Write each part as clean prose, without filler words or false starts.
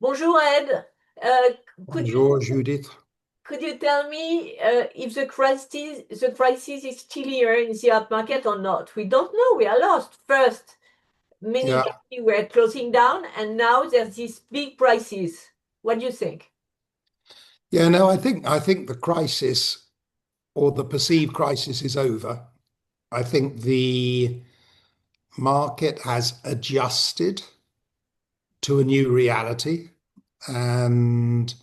Bonjour Ed. Could you Bonjour, Judith. could you tell me if the crisis is still here in the art market or not? We don't know. We are lost. First, many Yeah, companies were closing down, and now there's this big crisis. What do you think? yeah. No, I think the crisis or the perceived crisis is over. I think the market has adjusted to a new reality, and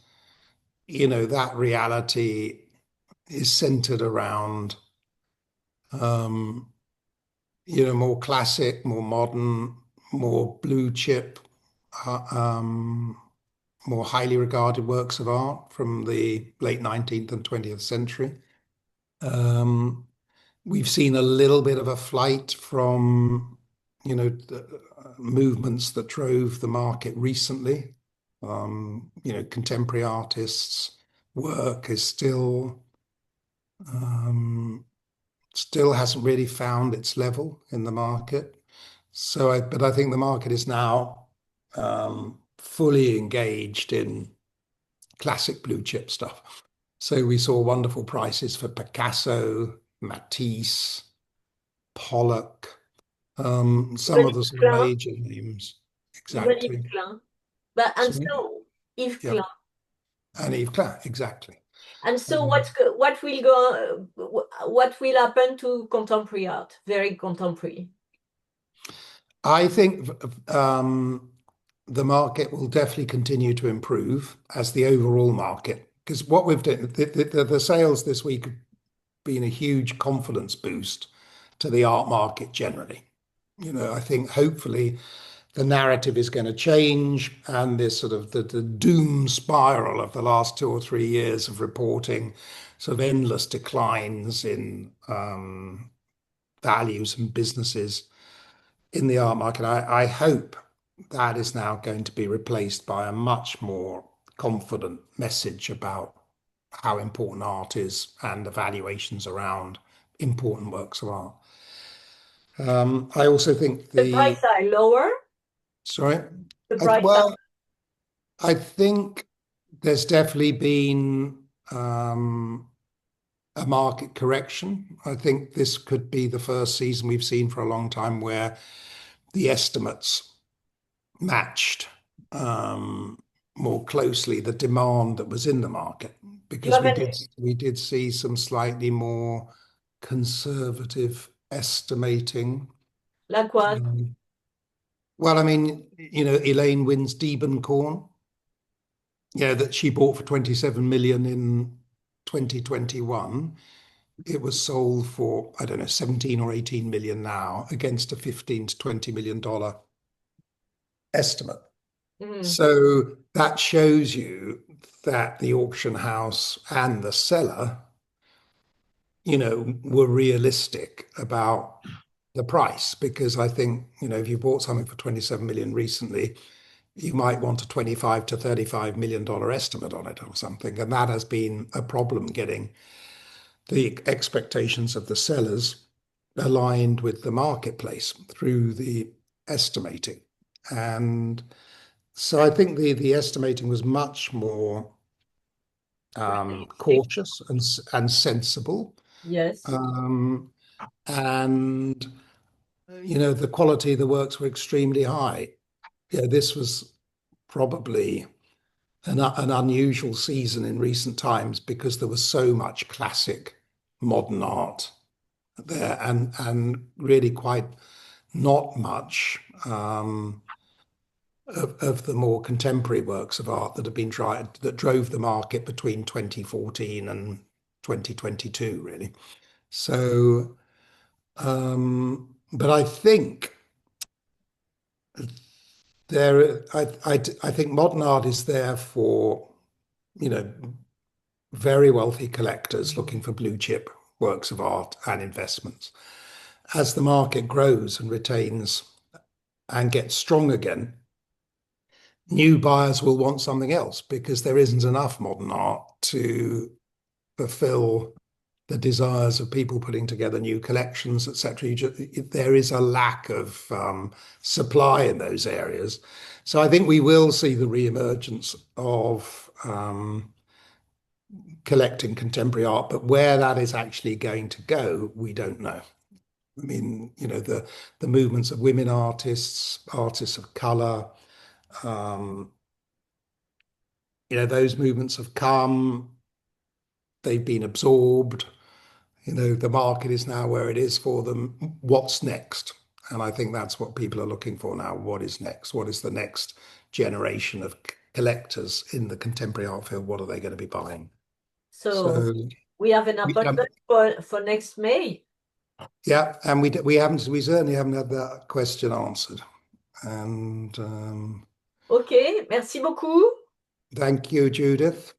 that reality is centered around um, more classic, more modern, more blue chip, uh, um, more highly regarded works of art from the late 19th and 20th century. Um, we've seen a little bit of a flight from, the movements that drove the market recently. Contemporary artists' work is um, still hasn't really found its level in the market. But I think the market is now fully engaged in classic blue chip stuff. So we saw wonderful prices for Picasso, Matisse, Pollock, some Even of the Yves sort of Klein, major names. even Yves Exactly. Klein. But and Sorry? so Yves Yeah. Klein. And Yves Klein, exactly. And so Um, what will happen to contemporary art? Very contemporary. I think the market will definitely continue to improve as the overall market, because what we've done, the sales this week have been a huge confidence boost to the art market generally. I think hopefully the narrative is going to change, and this sort of the doom spiral of the last 2 or 3 years of reporting sort of endless declines in values and businesses in the art market. I hope that is now going to be replaced by a much more confident message about how important art is and the valuations around important works of art. I also think The price are lower. sorry, The price are well, I think there's definitely been a market correction. I think this could be the first season we've seen for a long time where the estimates matched more closely the demand that was in the market, Do you because have we did see some slightly more conservative estimating. like what? Um, well, I mean, Elaine Wynn's Corn, that she bought for 27 million in 2021. It was sold for, I don't know, 17 or 18 million now against a 15 to 20 million dollar estimate. Mm. So that shows you that the auction house and the seller, were realistic about the price, because I think, if you bought something for 27 million recently, you might want a 25 to 35 million dollar estimate on it or something. And that has been a problem, getting the expectations of the sellers aligned with the marketplace through the estimating. And so I think the estimating was much more Realistic. cautious and sensible. Yes. Um, and the quality of the works were extremely high. This was probably an unusual season in recent times, because there was so much classic modern art there, and really quite not much of the more contemporary works of art that have been tried, that drove the market between 2014 and 2022, really. So, but I think I think modern art is there for, you know, very wealthy collectors looking for blue chip works of art and investments. As the market grows and retains and gets strong again, new buyers will want something else, because there isn't enough modern art to fulfill the desires of people putting together new collections, etc. There is a lack of supply in those areas. So I think we will see the re-emergence of collecting contemporary art, but where that is actually going to go, we don't know. I mean, the movements of women artists, artists of color, those movements have come, they've been absorbed. The market is now where it is for them. What's next? And I think that's what people are looking for now. What is next? What is the next generation of collectors in the contemporary art field? What are they going to be buying? So So we have an we, appointment for next May. yeah, and we certainly haven't had that question answered. And OK, merci beaucoup. thank you, Judith.